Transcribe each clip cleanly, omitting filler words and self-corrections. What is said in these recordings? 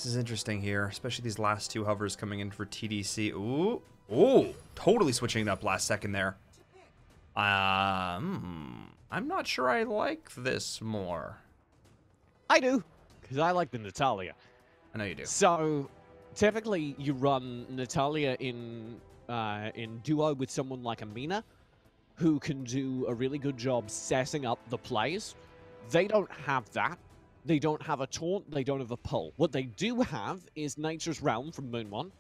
is interesting here, especially these last two hovers coming in for TDC. Ooh. Ooh. Totally switching it up last second there. I'm not sure I like this more. I do, because I like the Natalia. I know you do. So, typically, you run Natalia in duo with someone like Amina, who can do a really good job setting up the plays. They don't have that. They don't have a taunt. They don't have a pull. What they do have is Nature's Realm from Moon One,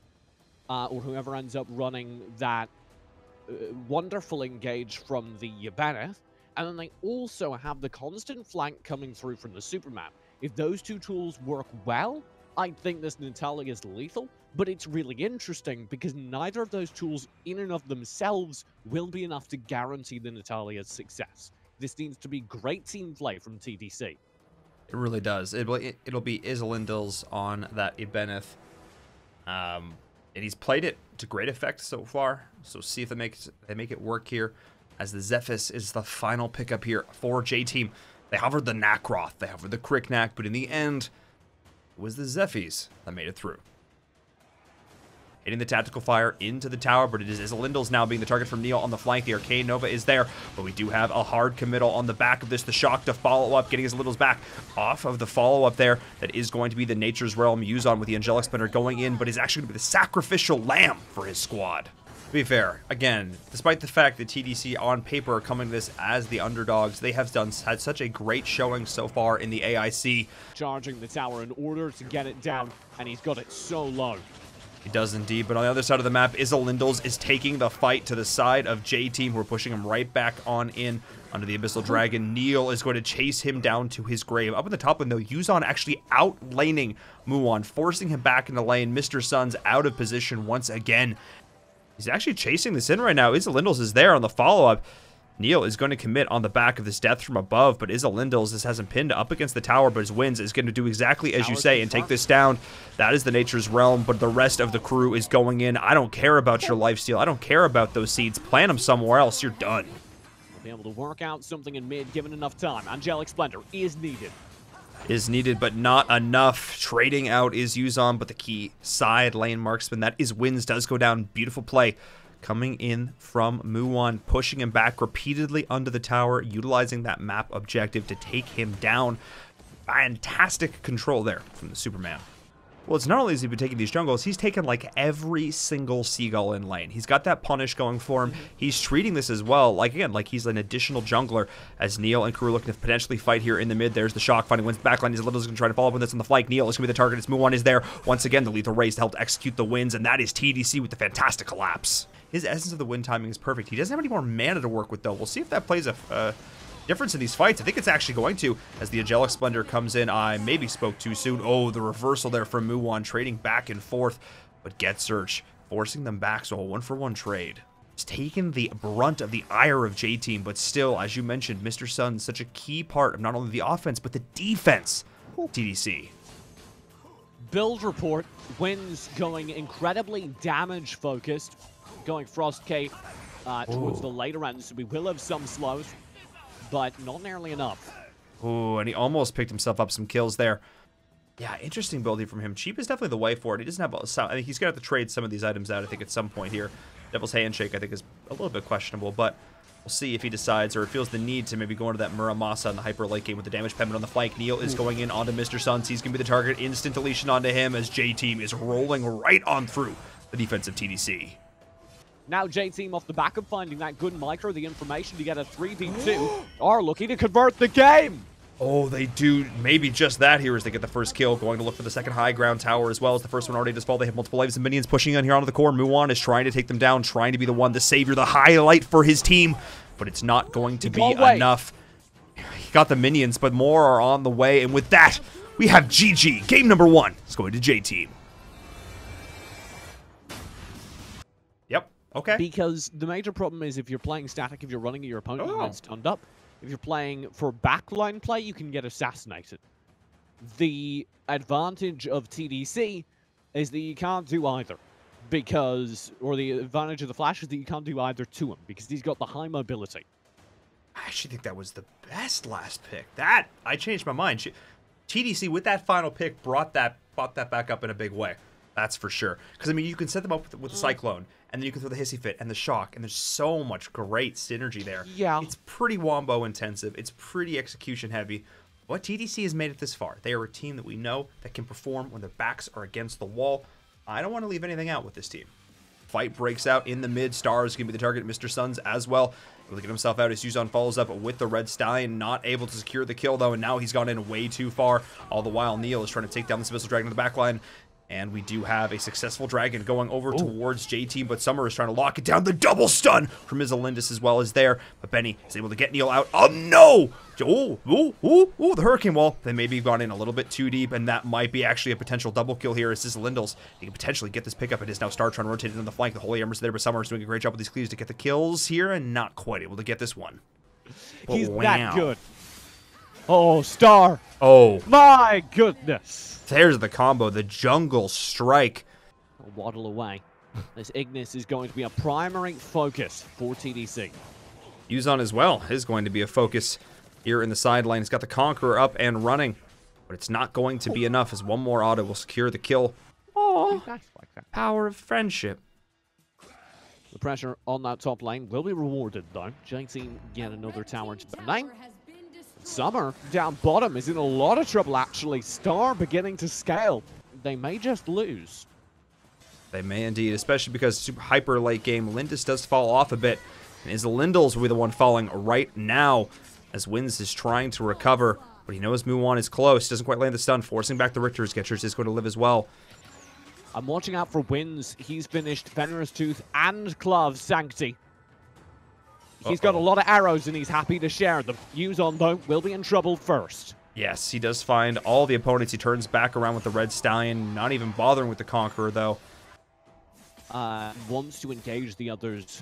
or whoever ends up running that wonderful engage from the Yabaneth. And then they also have the constant flank coming through from the Superman. If those two tools work well, I think this Natalia is lethal, but it's really interesting because neither of those tools in and of themselves will be enough to guarantee the Natalia's success. This needs to be great team play from TDC. It really does. It'll be Isolindils on that Ibeneth. And he's played it to great effect so far. So see if they make it work here. As the Zephys is the final pickup here for J-Team. They hovered the Nakroth, they hovered the Kriknak, but in the end, it was the Zephyrs that made it through. Hitting the tactical fire into the tower, but it is Isolindils now being the target from Neil on the flank. The Arcane Nova is there, but we do have a hard committal on the back of this. The shock to follow up, getting Isolindils back off of the follow-up there. That is going to be the Nature's Realm Yuzon with the Angelic Splendor going in, but is actually going to be the sacrificial lamb for his squad. To be fair, again, despite the fact that TDC on paper are coming to this as the underdogs, they have had such a great showing so far in the AIC. Charging the tower in order to get it down, and he's got it so low. He does indeed, but on the other side of the map, Isolindils is taking the fight to the side of J-Team, who are pushing him right back on in under the Abyssal Dragon. Neil is going to chase him down to his grave. Up in the top lane, though, Yuzon actually out-laning Muon, forcing him back into lane. Mr. Sun's out of position once again. He's actually chasing this in right now. Isolindils is there on the follow-up. Neil is going to commit on the back of this death from above, but Isolindils just has him pinned up against the tower, but his wins is going to do exactly as you say and take this down. That is the Nature's Realm, but the rest of the crew is going in. I don't care about your lifesteal. I don't care about those seeds. Plant them somewhere else. You're done. We'll be able to work out something in mid given enough time. Angelic Splendor is needed. Is needed, but not enough. Trading out is Yuzon, but the key side lane marksman, that is wins, does go down. Beautiful play coming in from Muon, pushing him back repeatedly under the tower, utilizing that map objective to take him down. Fantastic control there from the Superman. Well, it's not only has he been taking these jungles, he's taken like every single Seagull in lane. He's got that punish going for him. He's treating this as well, like again, like he's an additional jungler as Neil and crew are looking to potentially fight here in the mid. There's the shock, finding wins backline. He's going to try to follow up with this on the flank. Neil is going to be the target. It's Muon is there. Once again, the lethal raise to help execute the wins, and that is TDC with the fantastic collapse. His essence of the win timing is perfect. He doesn't have any more mana to work with, though. We'll see if that plays a difference in these fights. I think it's actually going to, as the Angelic Splendor comes in. I maybe spoke too soon. Oh, the reversal there from Muon, trading back and forth, but Get Search forcing them back, so a 1-for-1 trade. It's taken the brunt of the ire of J-Team, but still, as you mentioned, Mr. Sun, such a key part of not only the offense, but the defense. TDC. Build report, wins going incredibly damage focused, going Frost Cape towards the later end, so we will have some slows, but not nearly enough. Ooh, and he almost picked himself up some kills there. Yeah, interesting building from him. Cheap is definitely the way for it. He doesn't have I think he's going to have to trade some of these items out, I think, at some point here. Devil's Handshake, I think, is a little bit questionable, but we'll see if he decides or feels the need to maybe go into that Muramasa in the hyper late game with the damage payment on the flank. Neil is going in onto Mr. Suns. He's going to be the target. Instant deletion onto him as J-Team is rolling right on through the defensive TDC. Now J-Team off the back of finding that good micro, the information to get a 3v2, are looking to convert the game. Oh, they do maybe just that here as they get the first kill, going to look for the second high ground tower as well as the first one already does fall. They have multiple lives and minions pushing on here onto the core. Muon is trying to take them down, trying to be the one, the savior, the highlight for his team, but it's not going to be enough. He got the minions, but more are on the way, and with that, we have GG. Game number 1 is going to J-Team. Yep, okay. Because the major problem is if you're playing static, if you're running at your opponent, you get stunned up. If you're playing for backline play, you can get assassinated. The advantage of TDC is that you can't do either. Because, or the advantage of the Flash is that you can't do either to him, because he's got the high mobility. I actually think that was the best last pick. I changed my mind. TDC, with that final pick, brought that bought that back up in a big way. That's for sure. Because, I mean, you can set them up with the Cyclone, and then you can throw the Hissy Fit and the Shock, and there's so much great synergy there. Yeah. It's pretty wombo intensive. It's pretty execution heavy. But TDC has made it this far. They are a team that we know that can perform when their backs are against the wall. I don't want to leave anything out with this team. Fight breaks out in the mid. Star is going to be the target. Mr. Suns as well. Able to get himself out as Yuzon follows up with the Red Stallion. Not able to secure the kill, though, and now he's gone in way too far. All the while, Neil is trying to take down this Abyssal Dragon in the backline. And we do have a successful Dragon going over towards J-Team, but Summer is trying to lock it down. The double stun from Izalindis as well as there. But Benny is able to get Neil out. Oh, no! The Hurricane Wall. They maybe gone in a little bit too deep, and that might be actually a potential double kill here as Izalindis. He can potentially get this pickup. It is now Star trying to rotate it on the flank. The Holy Embers there, but Summer is doing a great job with these cleaves to get the kills here, and not quite able to get this one. But he's that good. Oh, Star. Oh. My goodness. There's the combo, the Jungle Strike. I'll waddle away. This Ignis is going to be a primary focus for TDC. Yuzon as well is going to be a focus here in the sideline. He's got the Conqueror up and running, but it's not going to be enough as one more auto will secure the kill. Oh, power of friendship. The pressure on that top lane will be rewarded, though. J-Team get another tower to the name. Summer down bottom is in a lot of trouble, actually. Star beginning to scale. They may just lose. They may indeed, especially because super hyper late game. Lindis does fall off a bit, and Izalindis will be the one falling right now as Wins is trying to recover, but he knows Muon is close. Doesn't quite land the stun, forcing back the Richter's. Getchers is going to live as well. I'm watching out for Wins. He's finished Fenrir's Tooth and Clav Sancti. He's got a lot of arrows, and he's happy to share them. Yuzon, though, will be in trouble first. Yes, he does find all the opponents. He turns back around with the Red Stallion, not even bothering with the Conqueror, though. Wants to engage the other's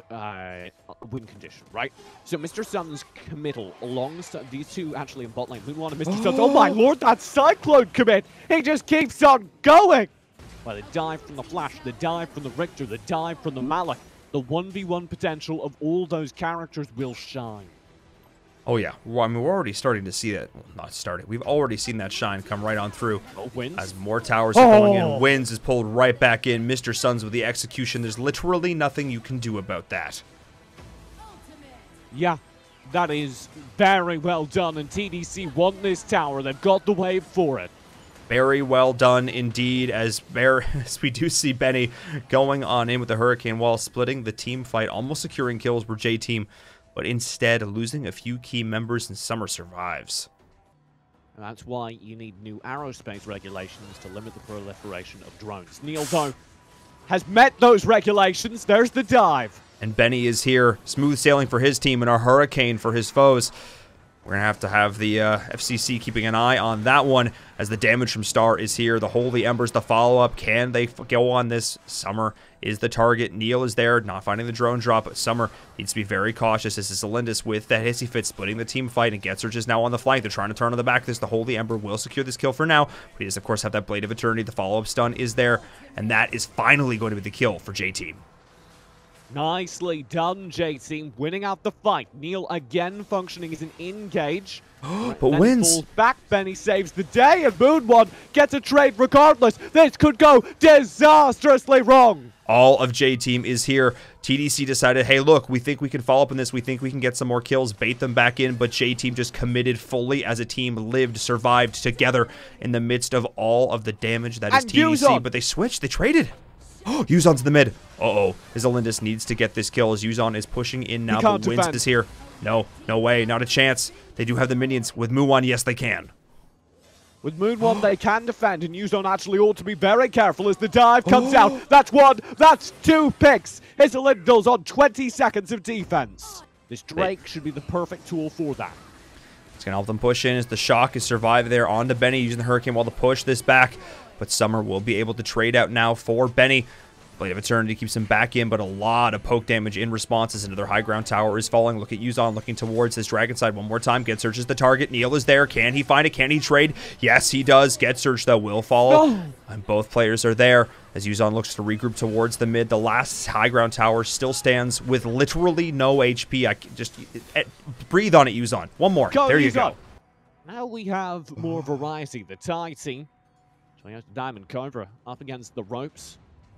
win condition, right? So Mr. Sun's committal alongside these two actually in bot lane. Moonwan and Mr. Sun's. Oh my lord, that Cyclone commit! He just keeps on going! Well, the dive from the Flash, the dive from the Richter, the dive from the Malak. The 1v1 potential of all those characters will shine. Oh, yeah. Well, I mean, we're already starting to see that. Well, not started. We've already seen that shine come right on through. Wins. As more towers are going in. Wins is pulled right back in. Mr. Suns with the execution. There's literally nothing you can do about that. Yeah, that is very well done. And TDC won this tower. They've got the wave for it. Very well done indeed, as we do see Benny going on in with the Hurricane Wall, splitting the team fight, almost securing kills for J-Team, but instead losing a few key members, and Summer survives. And that's why you need new aerospace regulations to limit the proliferation of drones. Neil, though, has met those regulations. There's the dive. And Benny is here, smooth sailing for his team and a hurricane for his foes. We're going to have the FCC keeping an eye on that one as the damage from Star is here. The Holy Embers, the follow-up. Can they go on this? Summer is the target. Neil is there, not finding the drone drop, but Summer needs to be very cautious. This is Zalindis with that Hissy Fit splitting the team fight, and Getsurge is now on the flank. They're trying to turn on the back of this. The Holy Ember will secure this kill for now, but he does, of course, have that Blade of Eternity. The follow-up stun is there, and that is finally going to be the kill for J-Team. Nicely done, J-Team, winning out the fight. Neil again functioning as an engage. But Benny Wins. falls back, Benny saves the day, and Moonwan gets a trade regardless. This could go disastrously wrong. All of J-Team is here. TDC decided, hey, look, we think we can follow up on this. We think we can get some more kills, bait them back in, but J-Team just committed fully as a team, lived, survived together in the midst of all of the damage that is And TDC. Yuzon. But they switched. They traded. Yuzon's in the mid. Uh-oh. Izalindis needs to get this kill as Yuzon is pushing in now, but Wins is here. No, no way, not a chance. They do have the minions. With Muon, yes, they can. With Moonwan, they can defend, and Yuzon actually ought to be very careful as the dive comes out. That's one, that's two picks. Izalindis on 20 seconds of defense. This Drake should be the perfect tool for that. It's going to help them push in as the Shock is surviving there onto Benny, using the Hurricane Wall to push this back. But Summer will be able to trade out now for Benny. Blade of Eternity keeps him back in, but a lot of poke damage in response as another high ground tower is falling. Look at Yuzon looking towards his Dragon side one more time. Getsurge the target. Neil is there. Can he find it? Can he trade? Yes, he does. Getsurge, though, will follow. And both players are there as Yuzon looks to regroup towards the mid. The last high ground tower still stands with literally no HP. I just breathe on it, Yuzon. One more. There you go. Now we have more variety. The Thai team So here's Diamond Cobra up against the ropes.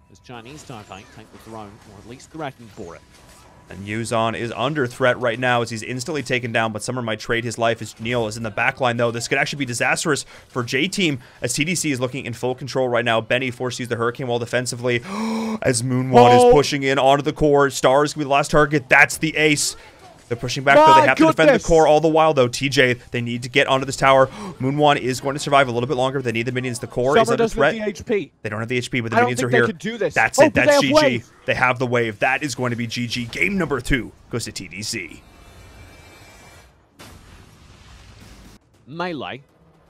As Chinese Taipei take the throne, or at least threaten for it. And Yuzon is under threat right now as he's instantly taken down, but Summer might trade his life as Neil is in the backline, though. This could actually be disastrous for J-Team as TDC is looking in full control right now. Benny forced to use the Hurricane Wall defensively as Moonwon is pushing in onto the core. Star is going to be the last target. That's the ace. They're pushing back, though. They have to defend the core all the while, though. TJ, they need to get onto this tower. Moonwon is going to survive a little bit longer. They need the minions. The core is under threat. The HP. They don't have the HP, but the minions are here. They could do this. That's it. That's GG. Wave. They have the wave. That is going to be GG. Game number 2 goes to TDC. Melee,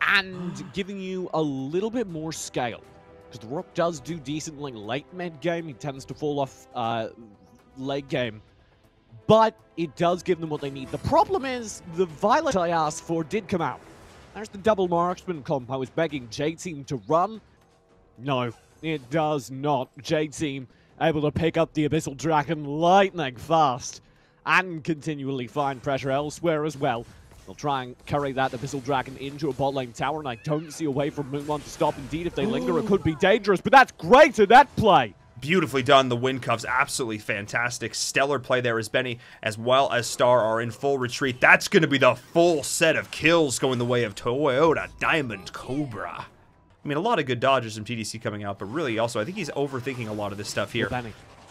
and giving you a little bit more scale. Because the Rook does do decently late mid-game. He tends to fall off late game. But it does give them what they need. The problem is, the Violet I asked for did come out. There's the double marksman comp I was begging J-Team to run. No, it does not. J-Team able to pick up the Abyssal Dragon lightning fast and continually find pressure elsewhere as well. They'll try and carry that Abyssal Dragon into a bot lane tower, and I don't see a way for Moonwon to stop. Indeed, if they linger, it could be dangerous, but that's great in that play. Beautifully done. The wind cuffs, absolutely fantastic. Stellar play there as Benny, as well as Star, are in full retreat. That's going to be the full set of kills going the way of Toyota Diamond Cobra. I mean, a lot of good dodges from TDC coming out, but really also, I think he's overthinking a lot of this stuff here.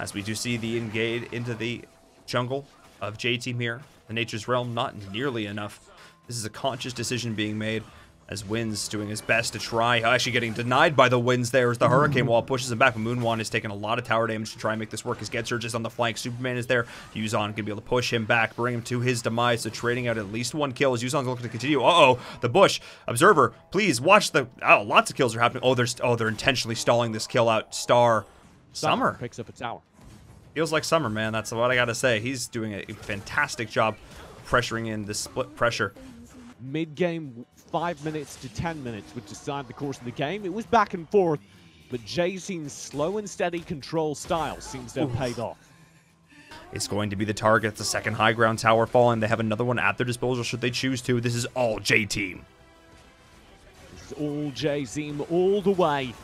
As we do see the engage into the jungle of J-Team here. The Nature's Realm, not nearly enough. This is a conscious decision being made. As Winds doing his best to try, actually getting denied by the Winds there as the Hurricane Wall pushes him back. But Moonwon is taking a lot of tower damage to try and make this work. His Get Surge is on the flank. Superman is there. Yuzon going to be able to push him back, bring him to his demise. So trading out at least one kill as Yuzon's looking to continue. Uh-oh, the bush. Observer, please watch the... Oh, lots of kills are happening. They're intentionally stalling this kill out. Summer picks up a tower. Feels like Summer, man. That's what I got to say. He's doing a fantastic job pressuring in this split pressure. Mid-game, 5 minutes to 10 minutes would decide the course of the game. It was back and forth, but J-Team's slow and steady control style seems to have paid off. It's going to be the target. The second high ground tower falling. They have another one at their disposal should they choose to. This is all J-Team. This is all J-Team all the way.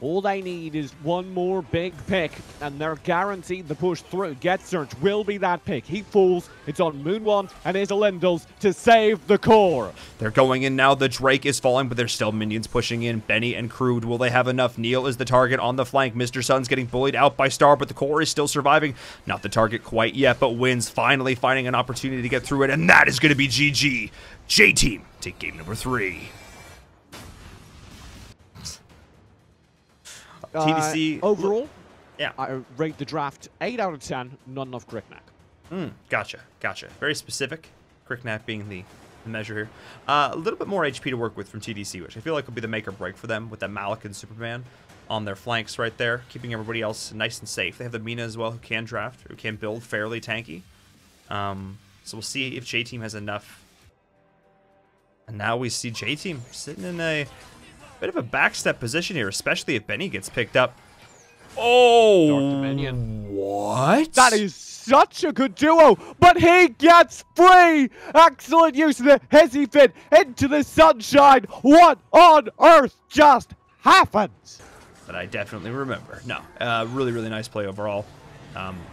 All they need is one more big pick, and they're guaranteed the push through. Get Search will be that pick. He falls. It's on Moonwon and his Elendils to save the core. They're going in now. The Drake is falling, but there's still minions pushing in. Benny and Crude, will they have enough? Neil is the target on the flank. Mr. Sun's getting bullied out by Star, but the core is still surviving. Not the target quite yet, but Wins finally finding an opportunity to get through it, and that is going to be GG. J-Team take game number 3. TDC overall, yeah, I rate the draft 8 out of 10. Not enough Cricknack. Gotcha. Very specific. Cricknack being the measure here. A little bit more HP to work with from TDC, which I feel like will be the make or break for them with that Malik and Superman on their flanks right there, keeping everybody else nice and safe. They have the Mina as well, who can draft, who can build fairly tanky. So we'll see if J-Team has enough. And now we see J-Team sitting in a bit of a backstep position here, especially if Benny gets picked up. Oh, what? That is such a good duo, but he gets free. Excellent use of the hezzy fit into the sunshine. What on earth just happened? That I definitely remember. No, really, really nice play overall.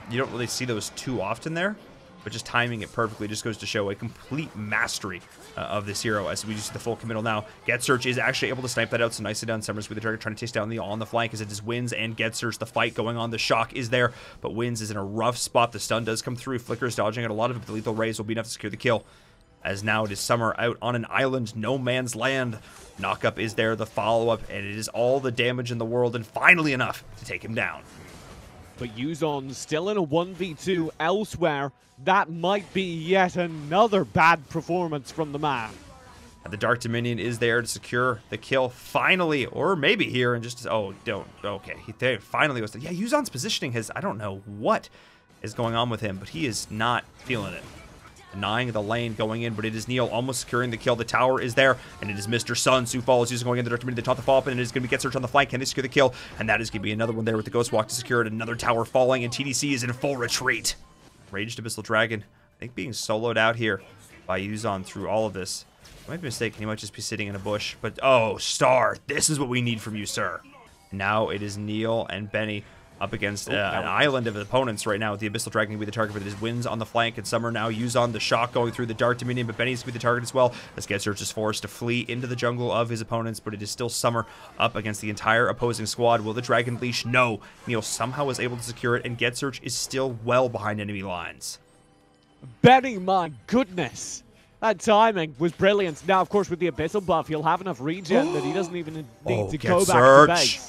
You don't really see those too often there, but just timing it perfectly just goes to show a complete mastery of this hero as we just see the full committal now. Get Search is actually able to snipe that out, so nicely done. Summers with the target trying to chase down the on the flank as it is Wins and Get Search. The fight going on, the shock is there, but Wins is in a rough spot. The stun does come through. Flicker's dodging it. A lot of it, but the lethal rays will be enough to secure the kill. As now it is Summer out on an island, no man's land. Knockup is there, the follow-up, and it is all the damage in the world, and finally enough to take him down. But Yuzon still in a 1v2 elsewhere. That might be yet another bad performance from the man. And the Dark Dominion is there to secure the kill finally, or maybe here and just, oh, don't, okay. He finally goes, yeah, Yuzon's positioning his, I don't know what is going on with him, but he is not feeling it. Denying the lane going in, but it is Neil almost securing the kill. The tower is there, and it is Mr. Sun. Sioux Falls using going in the Dark Dominion. They taught the follow-up, and it is going to be Get Search on the flank. Can they secure the kill? And that is going to be another one there with the Ghost Walk to secure it. Another tower falling, and TDC is in full retreat. Raged Abyssal Dragon, I think being soloed out here by Yuzon through all of this. I might be mistaken. He might just be sitting in a bush. But, oh, Star, this is what we need from you, sir. Now it is Neil and Benny up against an island of opponents right now. The Abyssal Dragon can be the target, but it is Wins on the flank, and Summer now use on the shock going through the Dark Dominion, but Benny's going to be the target as well, as GetSearch is forced to flee into the jungle of his opponents, but it is still Summer up against the entire opposing squad. Will the Dragon leash? No. Neil somehow was able to secure it, and GetSearch is still well behind enemy lines. Benny, my goodness. That timing was brilliant. Now, of course, with the Abyssal buff, he'll have enough regen that he doesn't even need to go back to base.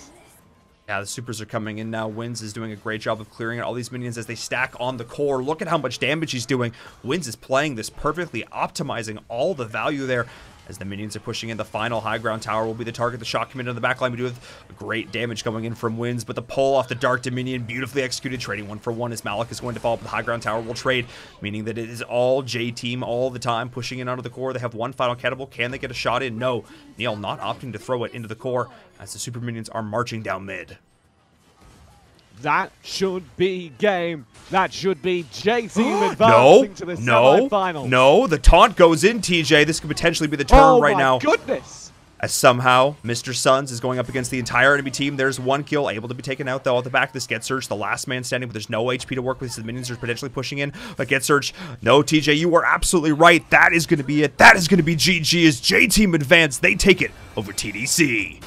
Yeah, the supers are coming in now. Wins is doing a great job of clearing out all these minions as they stack on the core. Look at how much damage he's doing. Wins is playing this perfectly, optimizing all the value there as the minions are pushing in. The final high ground tower will be the target. The shock coming in on the backline. We do have great damage going in from Wins, but the pull off the Dark Dominion, beautifully executed, trading 1-for-1 as Malik is going to fall, but the high ground tower will trade, meaning that it is all J-Team all the time, pushing in onto the core. They have one final cannibal. Can they get a shot in? No. Neil not opting to throw it into the core as the super minions are marching down mid. That should be game. That should be J-Team advancing to the semi-finals. No, the taunt goes in, TJ. This could potentially be the turn right now. Oh my goodness. As somehow, Mr. Suns is going up against the entire enemy team. There's one kill, able to be taken out, though, at the back. This GetSearch, the last man standing, but there's no HP to work with, so the minions are potentially pushing in. But GetSearch, no, TJ, you were absolutely right. That is going to be it. That is going to be GG as J-Team advance. They take it over TDC.